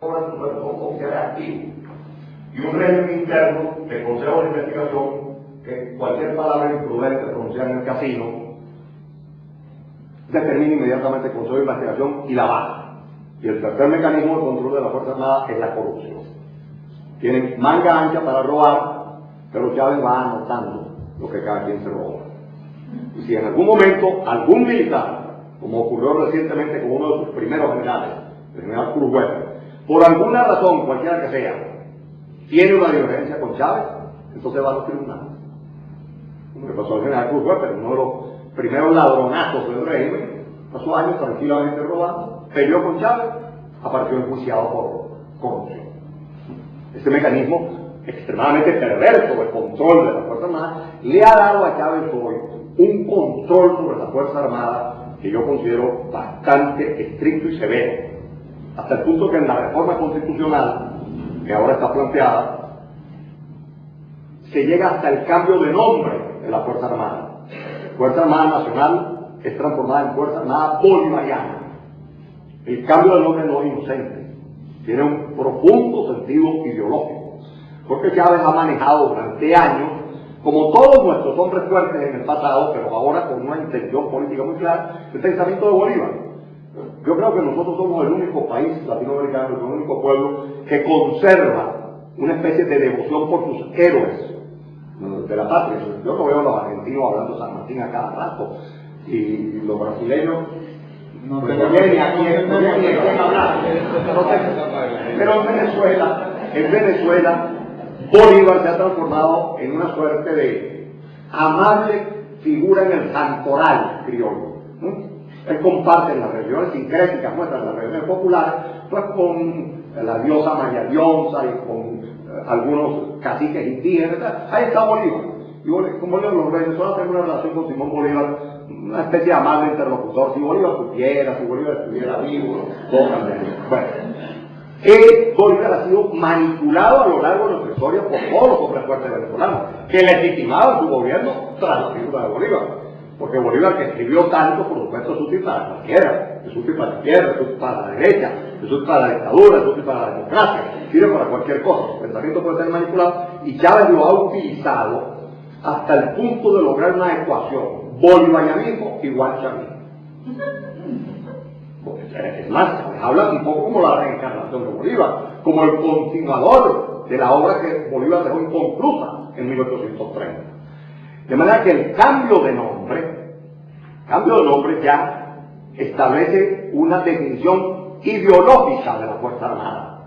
son oficiales activos, y un régimen interno de consejo de investigación que cualquier palabra imprudente pronunciada en el casino determina inmediatamente el consejo de investigación y la baja. Y el tercer mecanismo de control de la Fuerza Armada es la corrupción. Tienen manga ancha para robar, pero Chávez va anotando lo que cada quien se roba. Y si en algún momento algún militar, como ocurrió recientemente con uno de sus primeros generales, el general Cruz Huerta, por alguna razón, cualquiera que sea, tiene una divergencia con Chávez, entonces va a los tribunales. Como le pasó al general Cruz Huerta, uno de los primeros ladronazos del régimen, pasó años tranquilamente robando, peleó con Chávez, apareció enjuiciado por corrupción. Este mecanismo extremadamente perverso de control de la Fuerza Armada le ha dado a Chávez hoy un control sobre la Fuerza Armada que yo considero bastante estricto y severo, hasta el punto que en la reforma constitucional que ahora está planteada se llega hasta el cambio de nombre de la Fuerza Armada. Fuerza Armada Nacional es transformada en Fuerza Armada Bolivariana. El cambio de nombre no es inocente, tiene un profundo sentido ideológico, porque Chávez ha manejado durante años, como todos nuestros hombres fuertes en el pasado, pero ahora con una intención política muy clara, el pensamiento de Bolívar. Yo creo que nosotros somos el único país latinoamericano, el único pueblo que conserva una especie de devoción por sus héroes de la patria. Yo no veo a los argentinos hablando de San Martín a cada rato, y los brasileños no vienen aquí en hablar. Pero en Venezuela, Bolívar se ha transformado en una suerte de amable figura en el santoral criollo. Él comparte las religiones sincréticas, muestran las religiones populares, pues con la diosa María Dionza y con algunos caciques indígenas. Ahí está Bolívar. Y como los venezolanos tienen una relación con Simón Bolívar, una especie de amable interlocutor. Si Bolívar pudiera, si Bolívar estuviera vivo, todo cambiaría. Bueno, Bolívar ha sido manipulado a lo largo de nuestra historia por todos los hombres fuertes venezolanos, que legitimaban su gobierno tras la figura de Bolívar. Porque Bolívar, que escribió tanto, por supuesto, es útil para cualquiera, es útil para la izquierda, es útil para la derecha, es útil para la dictadura, es útil para la democracia, sirve para cualquier cosa. Su pensamiento puede ser manipulado, y Chávez lo ha utilizado hasta el punto de lograr una ecuación: bolivarianismo igual chavismo. Es más, Chávez habla un poco como la reencarnación de Bolívar, como el continuador de la obra que Bolívar dejó inconclusa en 1830. De manera que el cambio de nombre ya establece una definición ideológica de la Fuerza Armada.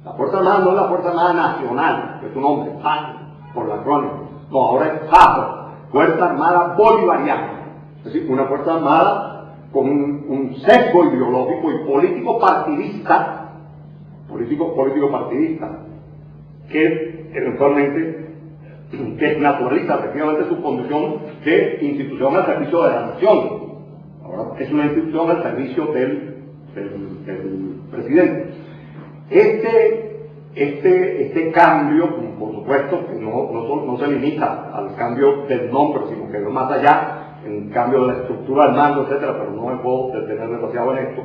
La Fuerza Armada no es la Fuerza Armada Nacional, que es un nombre fácil por la acrónimo. No, ahora es FABO, Fuerza Armada Bolivariana. Es decir, una Fuerza Armada con un sesgo ideológico y político partidista, que eventualmente desnaturaliza efectivamente su condición de institución al servicio de la nación. Ahora es una institución al servicio del presidente. Este cambio, por supuesto, que no se limita al cambio del nombre, sino que va más allá, en cambio de la estructura del mando, etcétera, pero no me puedo detener demasiado en esto.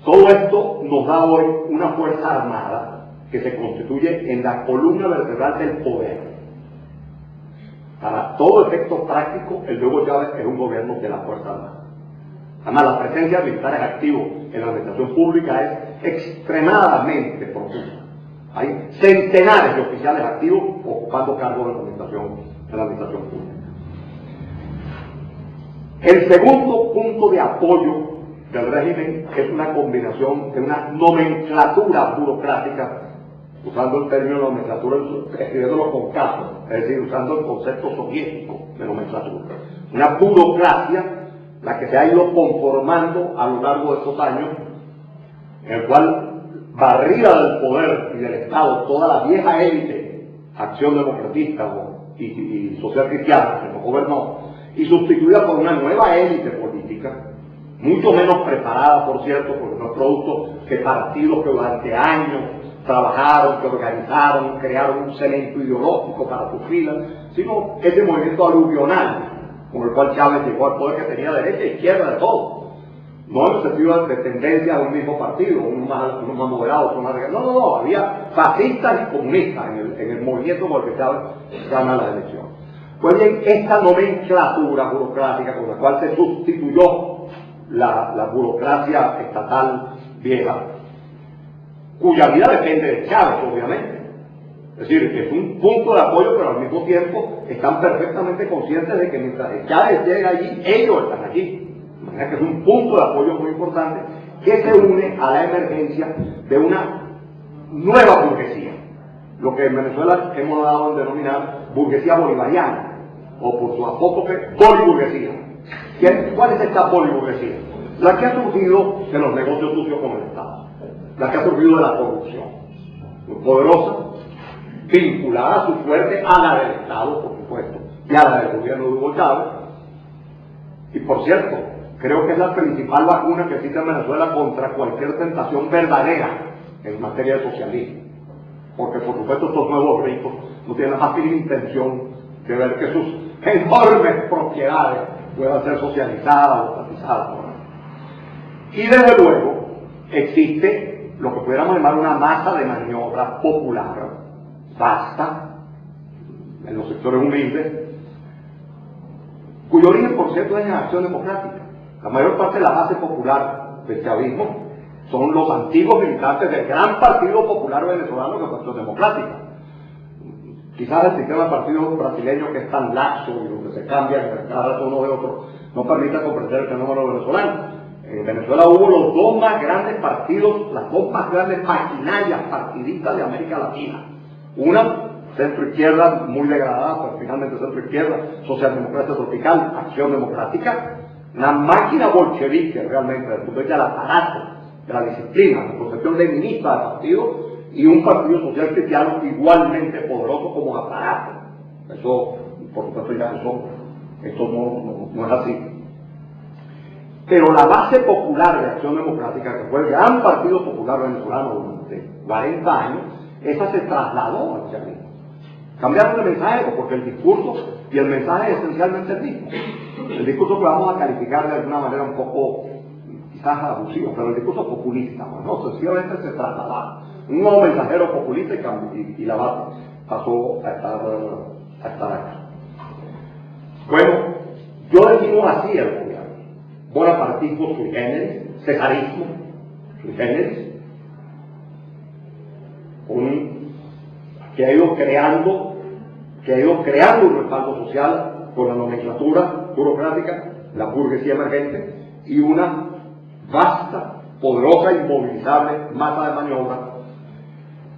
Todo esto nos da hoy una Fuerza Armada que se constituye en la columna vertebral del poder. Para todo efecto práctico, el nuevo Chávez es un gobierno de la Fuerza Armada. Además, la presencia de militares activos en la administración pública es extremadamente profunda. Hay centenares de oficiales activos ocupando cargos en la administración pública. El segundo punto de apoyo del régimen es una combinación de una nomenclatura burocrática, usando el término nomenclatura, escribiéndolo con caso, es decir, usando el concepto soviético de nomenclatura. Una burocracia, la que se ha ido conformando a lo largo de estos años, en el cual barrida del poder y del Estado toda la vieja élite, acción democratista y social cristiana que nos gobernó, y sustituida por una nueva élite política, mucho menos preparada, por cierto, porque no es producto que partidos que durante años trabajaron, que organizaron, crearon un cemento ideológico para sus filas, sino ese movimiento aluvional con el cual Chávez llegó al poder, que tenía derecha e izquierda de todo. no en el sentido de tendencia a un mismo partido, unos más moderados, otros más radicales. No, había fascistas y comunistas en el movimiento por el que Chávez gana las elecciones. Pues bien, esta nomenclatura burocrática con la cual se sustituyó la burocracia estatal vieja, cuya vida depende de Chávez, obviamente. Es decir, es un punto de apoyo, pero al mismo tiempo están perfectamente conscientes de que mientras Chávez llegue allí, ellos están allí. De manera que es un punto de apoyo muy importante que se une a la emergencia de una nueva burguesía, lo que en Venezuela hemos dado en denominar burguesía bolivariana, o por su apócope, boliburguesía. ¿Cuál es esta boliburguesía? La que ha surgido de los negocios sucios con el Estado, la que ha surgido de la corrupción, muy poderosa, vinculada a su fuerte a la del Estado, por supuesto, y a la del gobierno de Hugo Chávez. Y por cierto, creo que es la principal vacuna que existe en Venezuela contra cualquier tentación verdadera en materia de socialismo. Porque por supuesto estos nuevos ricos no tienen la más mínima intención de ver que sus enormes propiedades puedan ser socializadas o estatizadas. Y desde luego existe lo que pudiéramos llamar una masa de maniobra popular, vasta, en los sectores humildes, cuyo origen, por cierto, es en Acción Democrática. La mayor parte de la base popular del chavismo son los antiguos militantes del gran Partido Popular Venezolano, que es Acción Democrática. Quizás el sistema de partidos brasileños, que es tan laxo y donde se cambian cada rato uno de otro, no permita comprender el fenómeno venezolano. En Venezuela hubo los dos más grandes partidos, las dos más grandes maquinarias partidistas de América Latina. Una, centro izquierda, muy degradada, pero finalmente centro izquierda, socialdemocracia tropical, Acción Democrática, una máquina bolchevique realmente, desde el punto de vista del aparato, de la disciplina, la concepción leninista del partido, y un partido social cristiano igualmente poderoso como aparato. Eso, por supuesto, ya esto no es así. Pero la base popular de Acción Democrática, que fue el gran partido popular venezolano durante 40 años, esa se trasladó al chavismo. Cambiaron de mensaje, porque el discurso y el mensaje es esencialmente el mismo. El discurso que vamos a calificar de alguna manera un poco, quizás abusivo, pero el discurso populista, ¿no? Sencillamente se trasladó. Un nuevo mensajero populista y la base pasó a estar acá. Bueno, yo defino así el gobierno. Bonapartismo sui generis, cesarismo sui generis, que ha ido creando un respaldo social con la nomenclatura burocrática, la burguesía emergente, y una vasta, poderosa, inmovilizable masa de maniobra,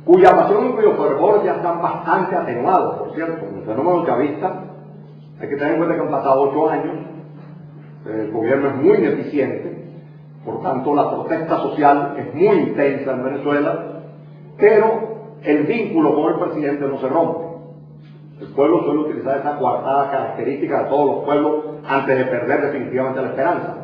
cuya pasión y cuyo fervor ya están bastante atenuados, por cierto. En el fenómeno chavista hay que tener en cuenta que han pasado 8 años, el gobierno es muy ineficiente, por tanto la protesta social es muy intensa en Venezuela, pero el vínculo con el presidente no se rompe. El pueblo suele utilizar esa coartada característica de todos los pueblos antes de perder definitivamente la esperanza.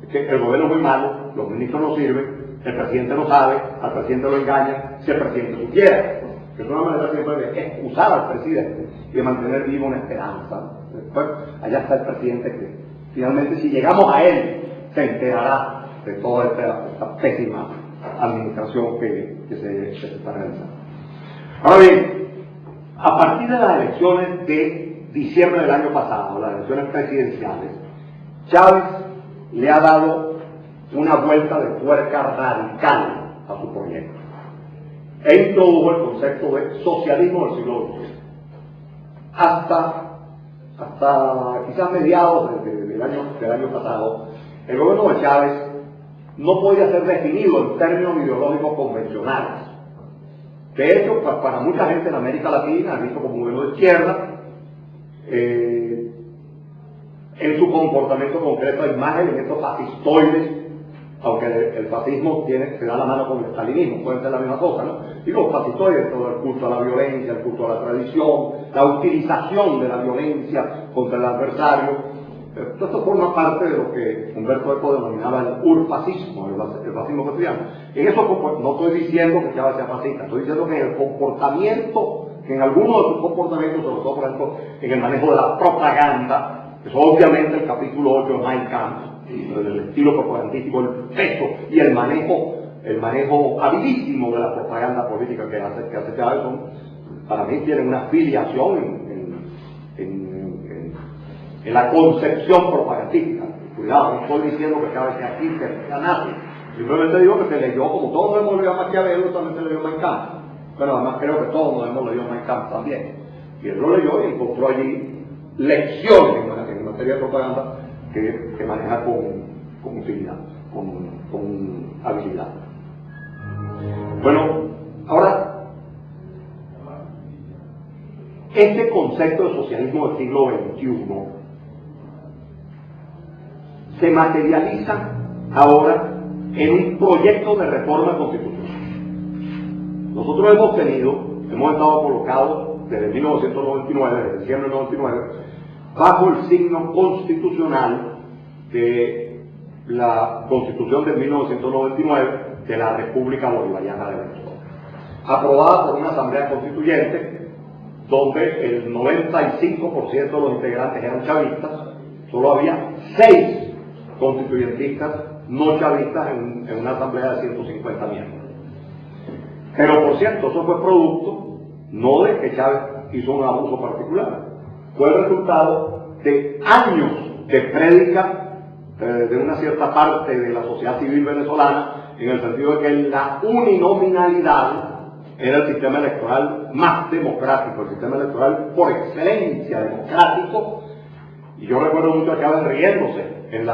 Es que el gobierno es muy malo, los ministros no sirven, el presidente no sabe, al presidente lo engaña, si el presidente supiera. Que es una manera siempre de excusar al presidente y de mantener viva una esperanza. Después, allá está el presidente que finalmente, si llegamos a él, se enterará de toda esta pésima administración que se está realizando. Ahora bien, a partir de las elecciones de diciembre del año pasado, las elecciones presidenciales, Chávez le ha dado una vuelta de tuerca radical a su proyecto. E introdujo el concepto de socialismo del siglo XX. Hasta quizás mediados del año pasado, el gobierno de Chávez no podía ser definido en términos ideológicos convencionales. De hecho, para mucha gente en América Latina, visto como un gobierno de izquierda, en su comportamiento concreto hay más elementos fascistoides, aunque el fascismo se da la mano con el estalinismo, pueden ser la misma cosa, ¿no? Y los fascistoides, todo el culto a la violencia, el culto a la tradición, la utilización de la violencia contra el adversario, todo esto forma parte de lo que Humberto Eco denominaba el urfascismo, el fascismo cotidiano. En eso no estoy diciendo que Chávez sea fascista, estoy diciendo que el comportamiento, que en algunos de sus comportamientos, sobre todo por ejemplo en el manejo de la propaganda, que es obviamente el capítulo 8 de Mein Kampf, el estilo propagandístico, el peso y el manejo habilísimo de la propaganda política que hace Chávez, para mí tienen una filiación en la concepción propagandística. Cuidado, no estoy diciendo que Chávez sea aquí, que sea nazi. Simplemente digo que se leyó, como todos nos hemos leído a Maquiavelo, también se leyó Mein Kampf. Pero además creo que todos nos hemos leído Mein Kampf también. Y él lo leyó y encontró allí lecciones en materia de propaganda que maneja con utilidad, con habilidad. Bueno, ahora, este concepto de socialismo del siglo XXI se materializa ahora en un proyecto de reforma constitucional. Nosotros hemos estado colocados desde 1999, desde diciembre de 1999, bajo el signo constitucional de la Constitución de 1999 de la República Bolivariana de Venezuela, aprobada por una asamblea constituyente donde el 95% de los integrantes eran chavistas. Solo había 6 constituyentistas no chavistas en una asamblea de 150 miembros. Pero por cierto, eso fue producto no de que Chávez hizo un abuso particular, fue el resultado de años de prédica de una cierta parte de la sociedad civil venezolana, en el sentido de que la uninominalidad era el sistema electoral más democrático, el sistema electoral por excelencia democrático. Y yo recuerdo mucho a Chávez riéndose en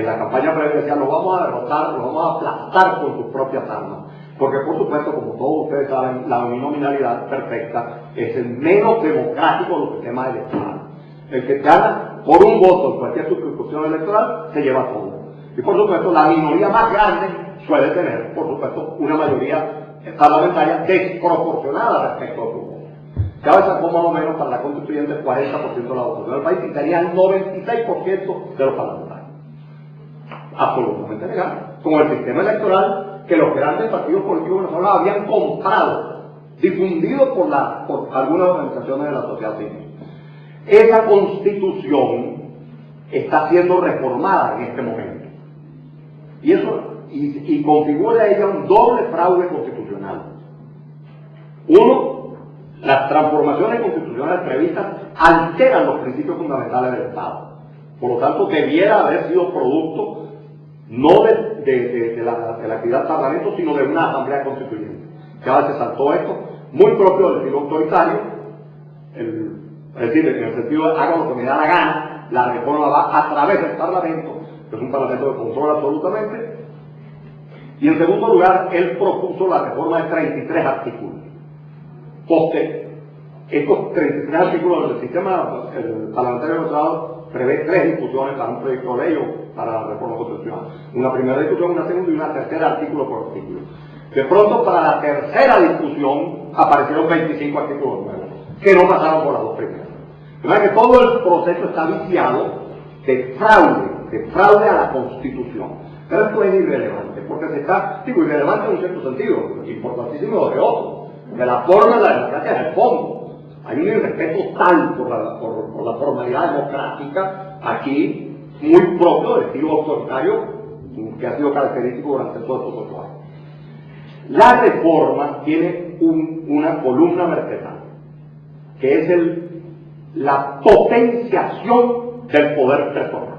la campaña previa, decía: lo vamos a derrotar, lo vamos a aplastar con sus propias armas. Porque por supuesto, como todos ustedes saben, la uninominalidad perfecta es el menos democrático de los sistemas electorales. El que gana por un voto en cualquier circunscripción electoral se lleva todo. Y por supuesto, la minoría más grande suele tener, por supuesto, una mayoría parlamentaria desproporcionada respecto a su voto. Chávez sacó más o menos para la constituyente el 40% de la votación del país y tenía el 96% de los parlamentarios. Absolutamente legal. Con el sistema electoral que los grandes partidos políticos venezolanos habían comprado, difundido por algunas organizaciones de la sociedad civil. Esa constitución está siendo reformada en este momento. Y eso configura ella un doble fraude constitucional. Uno, las transformaciones constitucionales previstas alteran los principios fundamentales del Estado. Por lo tanto, debiera haber sido producto no de la actividad del Parlamento, sino de una asamblea constituyente. Chávez se saltó esto, muy propio del estilo autoritario, es decir, en el sentido de haga lo que me da la gana. La reforma va a través del Parlamento, que es un Parlamento que controla absolutamente. Y en segundo lugar, él propuso la reforma de 33 artículos. Estos 33 artículos del sistema parlamentario venezolano prevé 3 discusiones para un proyecto de ley o para la reforma constitucional. Una primera discusión, una segunda y una tercera, artículo por artículo. De pronto, para la tercera discusión aparecieron 25 artículos nuevos, que no pasaron por las 2 primeras. De manera que todo el proceso está viciado de fraude a la Constitución. Pero esto es irrelevante, porque irrelevante en un cierto sentido, importantísimo de otro, de la forma de la democracia en el fondo. Hay un irrespeto tal por la formalidad democrática aquí, muy propio del estilo autoritario, que ha sido característico durante todos estos 8 años. La reforma tiene una columna vertebral, que es la potenciación del poder personal,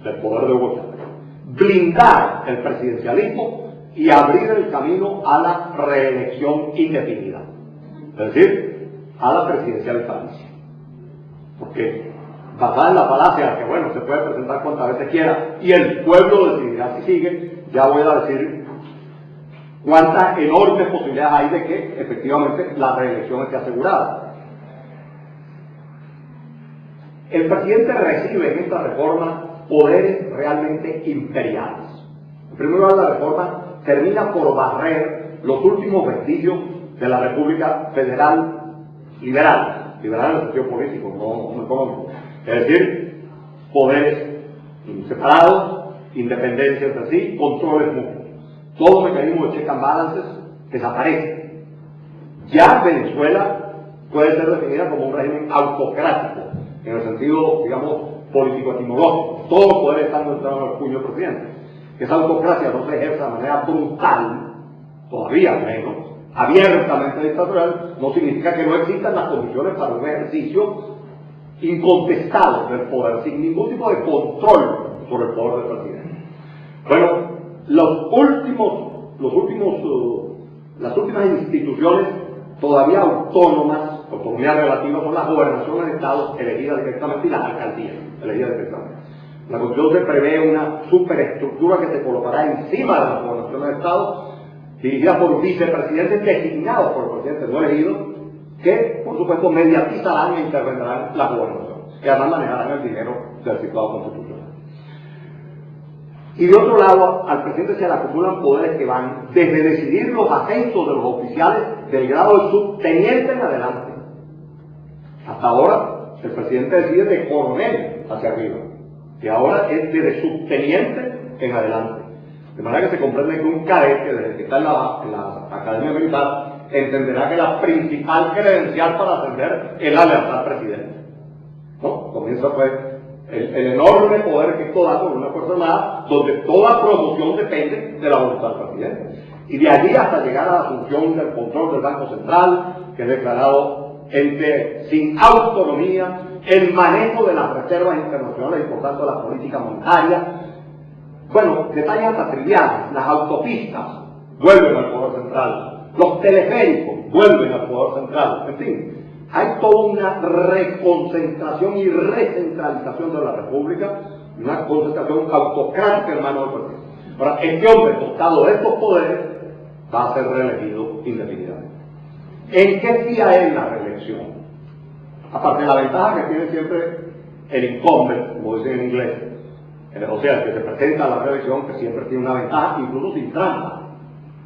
del poder de Hugo Chávez. Blindar el presidencialismo y abrir el camino a la reelección indefinida, es decir, a la presidencial vitalicia. Porque basada en la falacia que bueno, se puede presentar cuantas veces quiera y el pueblo decidirá si sigue, ya voy a decir cuántas enormes posibilidades hay de que efectivamente la reelección esté asegurada. El presidente recibe en esta reforma poderes realmente imperiales. En primer lugar, la reforma termina por barrer los últimos vestigios de la República Federal liberal en el sentido político, no económico. Es decir, poderes separados, independencia entre sí, controles mutuos. Todo mecanismo de check and balances desaparece. Ya Venezuela puede ser definida como un régimen autocrático, en el sentido, digamos, político-etimológico. todos los poderes están concentrados en el puño del presidente. Que esa autocracia no se ejerza de manera brutal, todavía menos, abiertamente dictatorial, no significa que no existan las condiciones para un ejercicio incontestado del poder, sin ningún tipo de control sobre el poder del presidente. Bueno, las últimas instituciones todavía autónomas, autonomía relativa, son las gobernaciones de estados elegidas directamente y las alcaldías elegidas directamente. La Constitución se prevé una superestructura que se colocará encima de las gobernaciones de estado, dirigida por vicepresidentes designados por el presidente no elegido, que por supuesto mediatizarán e intervendrán la gobernación, que además manejarán el dinero del citado constitucional. Y de otro lado, al presidente se le acumulan poderes que van desde decidir los ascensos de los oficiales del grado de subteniente en adelante. Hasta ahora, el presidente decide de coronel hacia arriba, y ahora es de subteniente en adelante. De manera que se comprende que un cadete, desde que está en la Academia Militar, entenderá que la principal credencial para ascender es la lealtad al presidente. ¿No? Comienza pues el enorme poder que esto da sobre una fuerza armada, donde toda promoción depende de la voluntad del presidente. Y de allí hasta llegar a la asunción del control del Banco Central, que es declarado ente sin autonomía, el manejo de las reservas internacionales y por tanto de la política monetaria. Bueno, detalles hasta triviales. Las autopistas vuelven al poder central, los teleféricos vuelven al poder central, en fin. Hay toda una reconcentración y recentralización de la República, una concentración autocrática en manos del presidente. Ahora, este hombre, dotado de estos poderes, va a ser reelegido indefinidamente. ¿En qué fía es la reelección? Aparte de la ventaja que tiene siempre el incumbent, como dicen en inglés, o sea, el que se presenta a la reelección, que siempre tiene una ventaja, incluso sin trampa.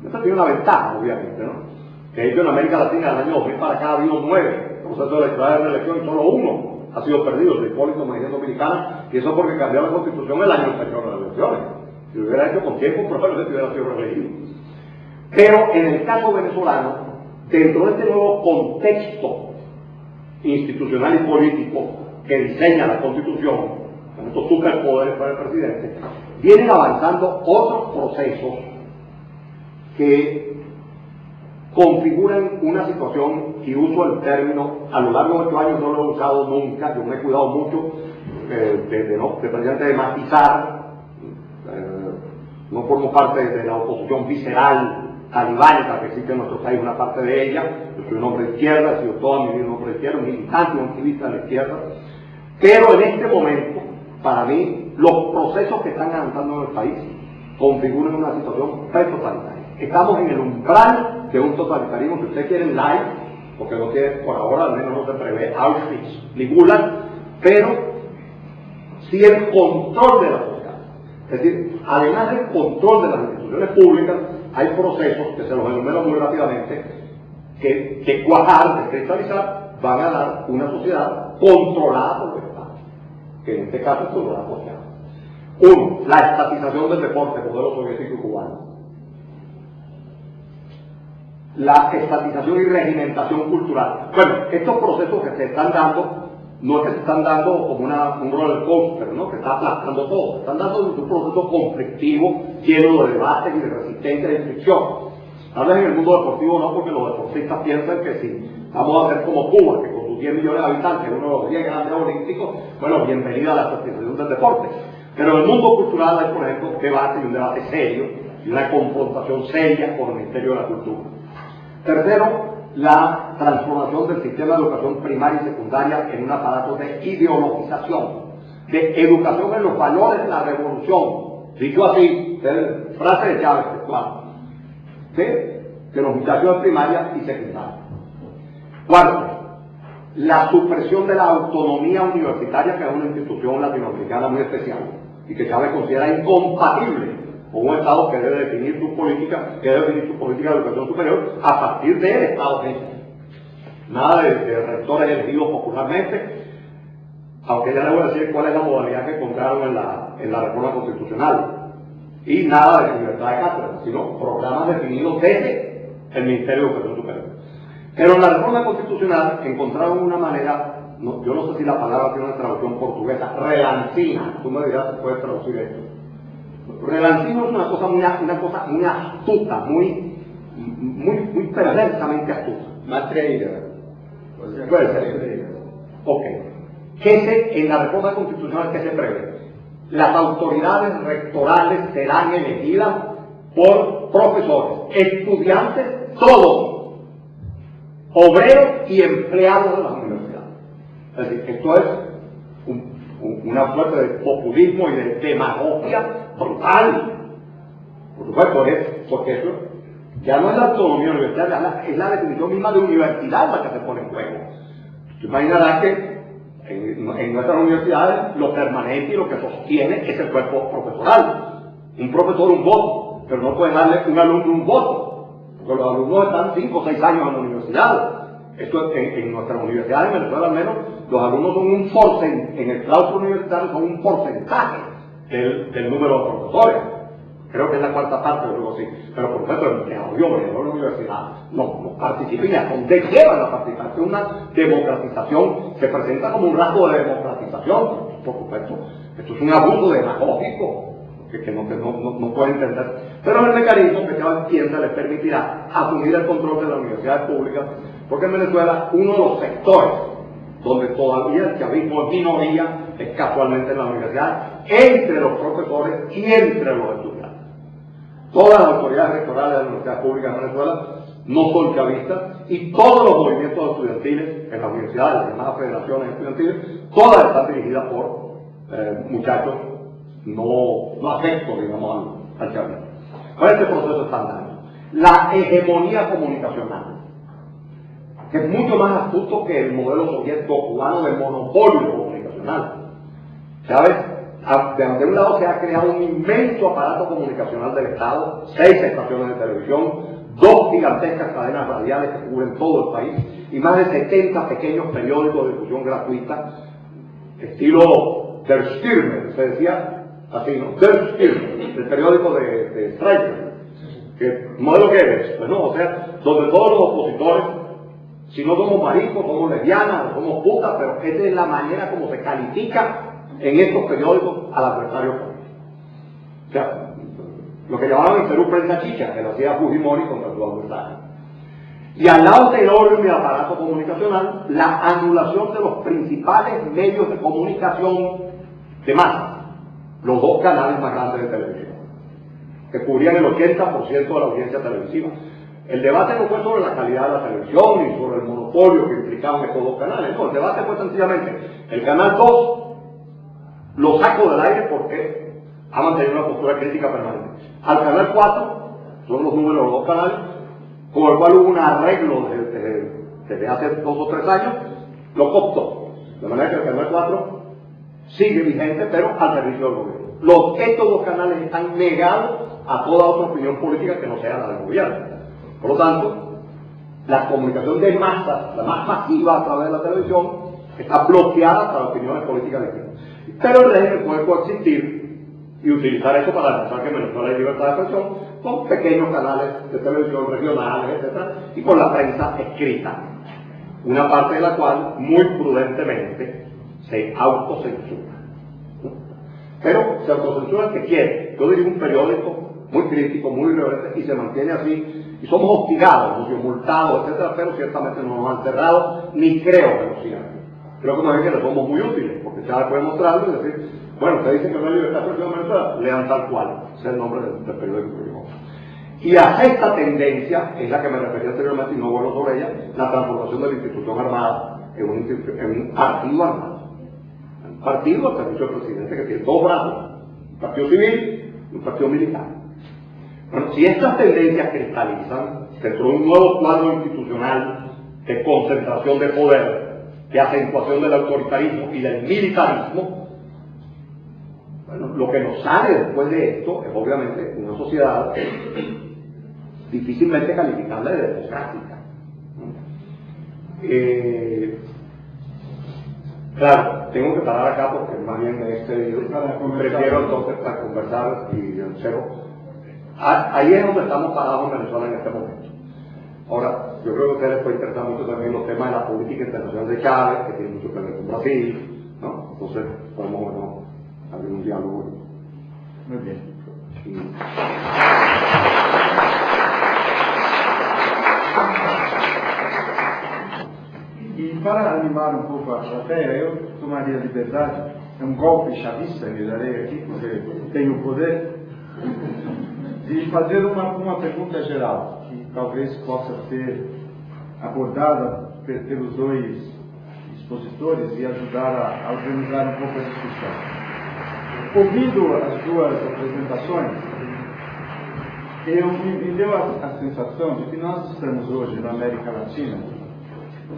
Siempre tiene una ventaja, obviamente, ¿no? De hecho, en América Latina, del año 2000 para acá, ha habido 9 procesos electorales de reelección y solo uno ha sido perdido, el de Hipólito Mejía Dominicana, y eso porque cambió la Constitución el año anterior a las elecciones. Si lo hubiera hecho con tiempo, probablemente hubiera sido reelegido. Pero en el caso venezolano, dentro de este nuevo contexto institucional y político que diseña la Constitución, con estos superpoderes para el presidente, vienen avanzando otros procesos que configuran una situación, y uso el término, a lo largo de 8 años no lo he usado nunca, yo me he cuidado mucho de matizar, no formo parte de la oposición visceral, talibánica que existe en nuestro país, una parte de ella. Yo soy un hombre de izquierda, he sido toda mi vida un hombre de izquierda, un militante, un activista de la izquierda, pero en este momento, para mí, los procesos que están avanzando en el país configuran una situación pre-totalitaria. Estamos en el umbral de un totalitarismo, si ustedes quieren, light, porque no tiene, por ahora al menos no se prevé Auschwitz ni Gulag, pero sí el control de la sociedad. Es decir, además del control de las instituciones públicas, hay procesos, que se los enumero muy rápidamente, que cuajar, de cristalizar, van a dar una sociedad controlada por el Estado, que en este caso es controlada por el Estado. Uno, la estatización del deporte, modelo soviético y cubano. La estatización y regimentación cultural. Bueno, estos procesos que se están dando, no es que se están dando como un roller coaster, ¿no? Que está aplastando todo. Se están dando un proceso conflictivo, lleno de debates y de resistencia y de fricción. Tal vez en el mundo deportivo no, porque los deportistas piensan que si vamos a hacer como Cuba, que con sus 10 millones de habitantes, uno de los 10 grandes olímpicos, bueno, bienvenida a la estatización del deporte. Pero en el mundo cultural hay, por ejemplo, un debate serio y una confrontación seria con el Ministerio de la Cultura. Tercero, la transformación del sistema de educación primaria y secundaria en un aparato de ideologización, de educación en los valores de la revolución. Dicho así, frase de Chávez, claro, de los muchachos de primaria y secundaria. Cuarto, la supresión de la autonomía universitaria, que es una institución latinoamericana muy especial y que Chávez considera incompatible con un Estado que debe definir su política, de educación superior a partir del Estado mismo. Nada de rectores elegidos popularmente, aunque ya le voy a decir cuál es la modalidad que encontraron en la reforma constitucional. Y nada de libertad de cátedra, sino programas definidos desde el Ministerio de Educación Superior. Pero en la reforma constitucional encontraron una manera yo no sé si la palabra tiene una traducción portuguesa, relancina. Tú me dirás si puedes traducir esto. Relancino es una cosa muy astuta, muy perversamente astuta. Matreira. Puede ser. Ok. En la reforma constitucional que se prevé, las autoridades rectorales serán elegidas por profesores, estudiantes, todos, obreros y empleados de las universidades. Es decir, esto es una suerte de populismo y de demagogia brutal. Por supuesto, porque eso ya no es la autonomía universitaria, es la definición misma de universidad la que se pone en juego. Tú imaginarás que en nuestras universidades lo permanente y lo que sostiene es el cuerpo profesoral. Un profesor un voto, pero no puede darle a un alumno un voto, porque los alumnos están 5 o 6 años en la universidad. Esto en nuestras universidades, en Venezuela al menos, los alumnos son un porcentaje, en el claustro universitario son un porcentaje del número de profesores. Creo que es la cuarta parte o algo así. Pero por supuesto, el empleado de la universidad no participa y a dónde lleva la participación. Una democratización se presenta como un rasgo de democratización. Por supuesto, esto es un abuso demagógico que no puede entender. Pero el mecanismo que cada quien se les permitirá asumir el control de las universidades públicas, porque en Venezuela uno de los sectores donde todavía el chavismo es minoría es casualmente en la universidad, entre los profesores y entre los estudiantes. Todas las autoridades rectorales de las universidades públicas de Venezuela no son chavistas y todos los movimientos estudiantiles en las universidades, las llamadas federaciones estudiantiles, todas están dirigidas por muchachos no afectos, digamos, al chavismo. ¿Cuál es este proceso tan daño? La hegemonía comunicacional, que es mucho más astuto que el modelo soviético cubano de monopolio comunicacional. ¿Sabes? De un lado se ha creado un inmenso aparato comunicacional del Estado, 6 estaciones de televisión, 2 gigantescas cadenas radiales que cubren todo el país y más de 70 pequeños periódicos de difusión gratuita, estilo Der Stürmer, se decía así, ¿no? Der Stürmer, el periódico de Streicher, que modelo que es, pues no, o sea, donde todos los opositores, si no somos maricos, somos lesbianas, o somos putas, pero esa es la manera como se califica en estos periódicos al adversario político. O sea, lo que llamaban en Perú prensa chicha, que lo hacía Fujimori contra su adversario. Y al lado del enorme aparato comunicacional, la anulación de los principales medios de comunicación de masa, los 2 canales más grandes de televisión, que cubrían el 80% de la audiencia televisiva. El debate no fue sobre la calidad de la televisión ni sobre el monopolio que implicaban estos 2 canales, no, el debate fue sencillamente el canal 2 lo saco del aire porque ha mantenido una postura crítica permanente. Al canal 4, son los números de los 2 canales, con el cual hubo un arreglo desde hace 2 o 3 años, lo cooptó. De manera que el canal 4 sigue vigente, pero al servicio del gobierno. Estos 2 canales están negados a toda otra opinión política que no sea la del gobierno. Por lo tanto, la comunicación de masas, la más masiva a través de la televisión, está bloqueada para opiniones políticas distintas. Pero el régimen puede coexistir y utilizar eso para demostrar que en Venezuela hay libertad de expresión con pequeños canales de televisión regionales, etc. y con la prensa escrita, una parte de la cual muy prudentemente se autocensura. Pero se autocensura el que quiere. Yo dirijo un periódico muy crítico, muy irreverente, y se mantiene así, y somos hostigados, multados, etc., pero ciertamente no nos han cerrado, ni creo que lo sigan. Creo que más bien que le somos muy útiles, porque ya puede mostrarlo y decir, bueno, usted dice que no hay libertad de expresión en Venezuela, lean tal cual, ese es el nombre del periódico que yo. Y a esta tendencia, es la que me refería anteriormente y no vuelvo sobre ella, la transformación de la institución armada en un partido armado. Un partido al servicio del presidente que tiene 2 brazos, un partido civil y un partido militar. Bueno, si estas tendencias cristalizan dentro de un nuevo cuadro institucional de concentración de poder, de acentuación del autoritarismo y del militarismo, bueno, lo que nos sale después de esto es obviamente una sociedad difícilmente calificable de democrática. Claro, tengo que parar acá porque más bien prefiero entonces para conversar y en cero. Ahí es donde estamos parados en Venezuela en este momento. Ahora, yo creo que a ustedes les puede interesar mucho también los temas de la política internacional de Chávez, que tiene mucho que ver con Brasil, ¿no? Entonces, podemos, bueno, abrir un diálogo. Muy bien. Sí. E para animar um pouco a plateia, eu tomaria a liberdade, é um golpe chavista que eu darei aqui, porque tenho o poder, de fazer uma pergunta geral, que talvez possa ser abordada pelos dois expositores e ajudar a organizar um pouco a discussão. Ouvindo as duas apresentações, me deu a sensação de que nós estamos hoje na América Latina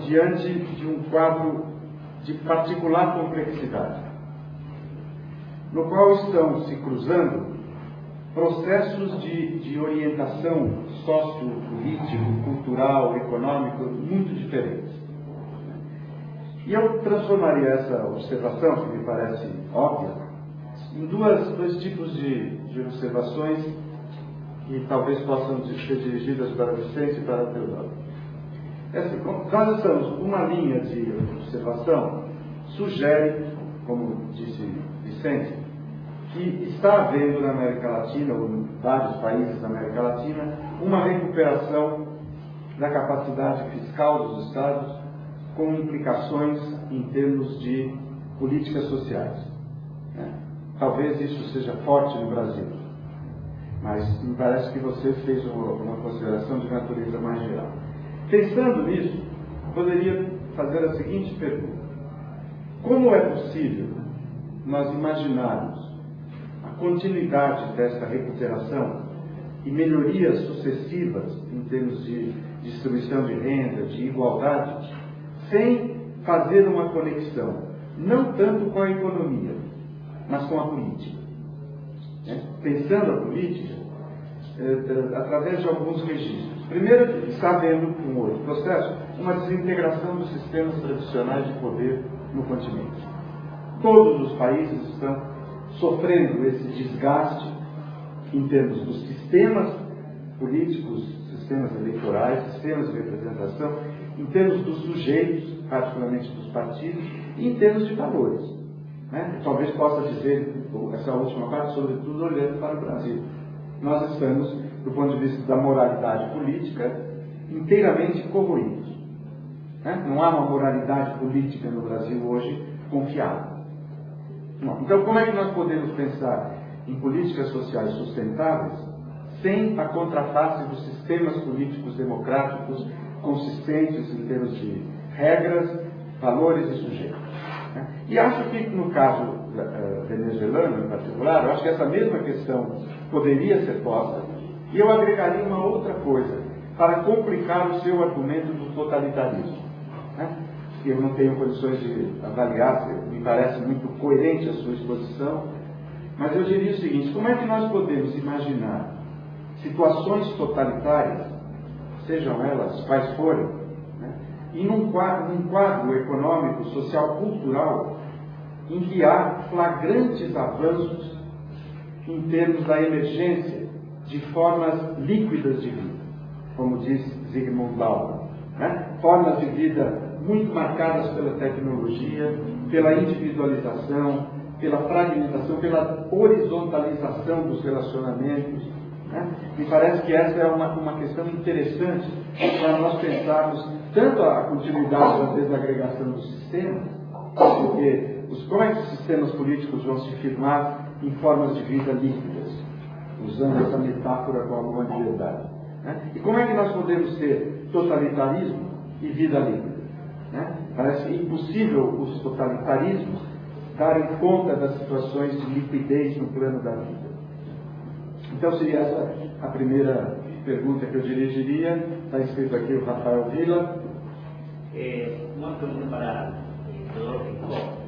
diante de um quadro de particular complexidade, no qual estão se cruzando processos de orientação sociopolítico, cultural, econômico muito diferentes. E eu transformaria essa observação, que me parece óbvia, em dois tipos de observações que talvez possam ser dirigidas para Vicente e para Teodoro. Nós estamos, uma linha de observação sugere, como disse Vicente, que está havendo na América Latina, ou em vários países da América Latina, uma recuperação da capacidade fiscal dos Estados, com implicações em termos de políticas sociais. Talvez isso seja forte no Brasil, mas me parece que você fez uma consideração de natureza mais geral. Pensando nisso, poderia fazer a seguinte pergunta: como é possível nós imaginarmos a continuidade desta recuperação e melhorias sucessivas em termos de distribuição de renda, de igualdade, sem fazer uma conexão, não tanto com a economia, mas com a política? Pensando a política através de alguns registros. Primeiro, está havendo um outro processo, uma desintegração dos sistemas tradicionais de poder no continente. Todos os países estão sofrendo esse desgaste em termos dos sistemas políticos, sistemas eleitorais, sistemas de representação, em termos dos sujeitos, particularmente dos partidos, e em termos de valores. Talvez possa dizer essa última parte, sobretudo olhando para o Brasil. Nós estamos, do ponto de vista da moralidade política, inteiramente corroídos. Não há uma moralidade política no Brasil hoje confiável. Então, como é que nós podemos pensar em políticas sociais sustentáveis sem a contraface dos sistemas políticos democráticos consistentes em termos de regras, valores e sujeitos? E acho que, no caso venezuelano, em particular, eu acho que essa mesma questão poderia ser posta, e eu agregaria uma outra coisa, para complicar o seu argumento do totalitarismo. Eu não tenho condições de avaliar, me parece muito coerente a sua exposição, mas eu diria o seguinte: como é que nós podemos imaginar situações totalitárias, sejam elas quais forem, e num quadro econômico, social, cultural, em que há flagrantes avanços em termos da emergência de formas líquidas de vida, como diz Zygmunt Bauman, formas de vida muito marcadas pela tecnologia, pela individualização, pela fragmentação, pela horizontalização dos relacionamentos. Me parece que essa é uma questão interessante para nós pensarmos tanto a continuidade da desagregação dos sistemas, porque como é que os sistemas políticos vão se firmar em formas de vida líquidas, usando essa metáfora com alguma liberdade. E como é que nós podemos ter totalitarismo e vida líquida? Parece impossível os totalitarismos darem conta das situações de liquidez no plano da vida. Então seria essa a primeira pergunta que eu dirigiria. Está escrito aqui o Rafael Vila. Uma pergunta para Teodoro Rincón.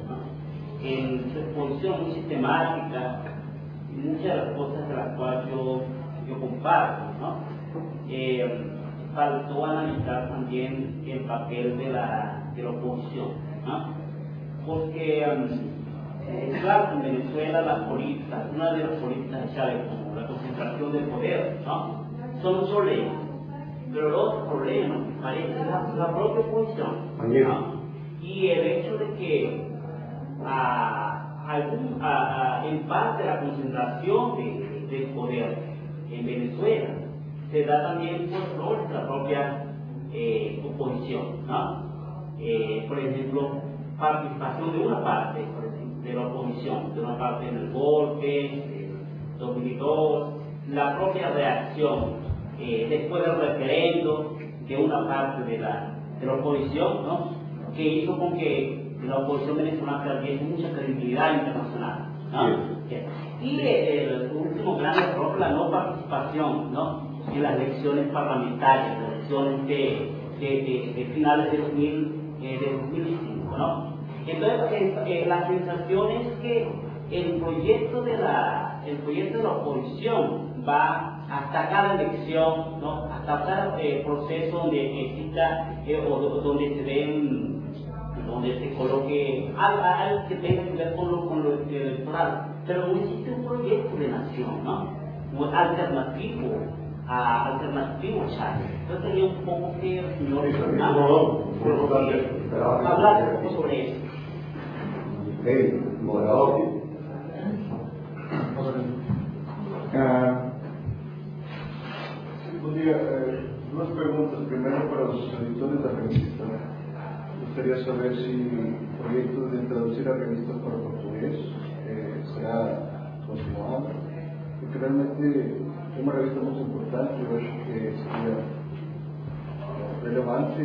En su exposición muy sistemática, muchas de las cosas de las cuales yo comparto, faltó analizar también el papel de la oposición, porque claro, en Venezuela las políticas, una de las políticas de Chávez, como la concentración del poder, son leyes, Pero el otro problema, parece la propia oposición, ¿no? Y el hecho de que en parte la concentración del poder en Venezuela se da también por errores de la propia oposición, ¿no? Por ejemplo, participación de una parte de la oposición, de una parte en el golpe, 2002, la propia reacción después del referendo de una parte de la oposición, ¿no? Que hizo con que la oposición venezolana perdiese mucha credibilidad internacional, ¿no? Y el último gran error, la no participación, ¿no? En las elecciones parlamentarias, las elecciones de finales de 2005, ¿no? Entonces, la sensación es que el proyecto de la oposición va hasta cada elección, ¿no? Hasta cada proceso donde exista o donde se coloque algo que tenga que ver con lo electoral, pero no existe un proyecto de nación, ¿no? Un alternativo a Chávez. Yo tenía un poco que hablar un poco sobre eso. Moderador. Bom dia. Duas perguntas. Primeiro para os editores da revista. Gostaria de saber se o projeto de traduzir a revista para português será continuado, porque realmente é uma revista muito importante. Eu acho que seria relevante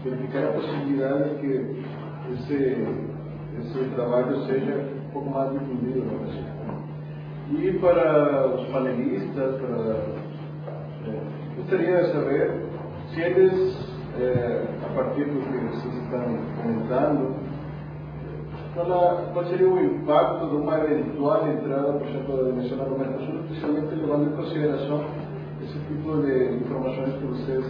verificar a possibilidade de que esse trabalho seja um pouco mais difundido no Brasil. E para os panelistas, gostaria de saber se eles, a partir do que vocês estão comentando, qual seria o impacto de uma eventual entrada, por exemplo, da dimensão da América do Sul, especialmente levando em consideração esse tipo de informações que vocês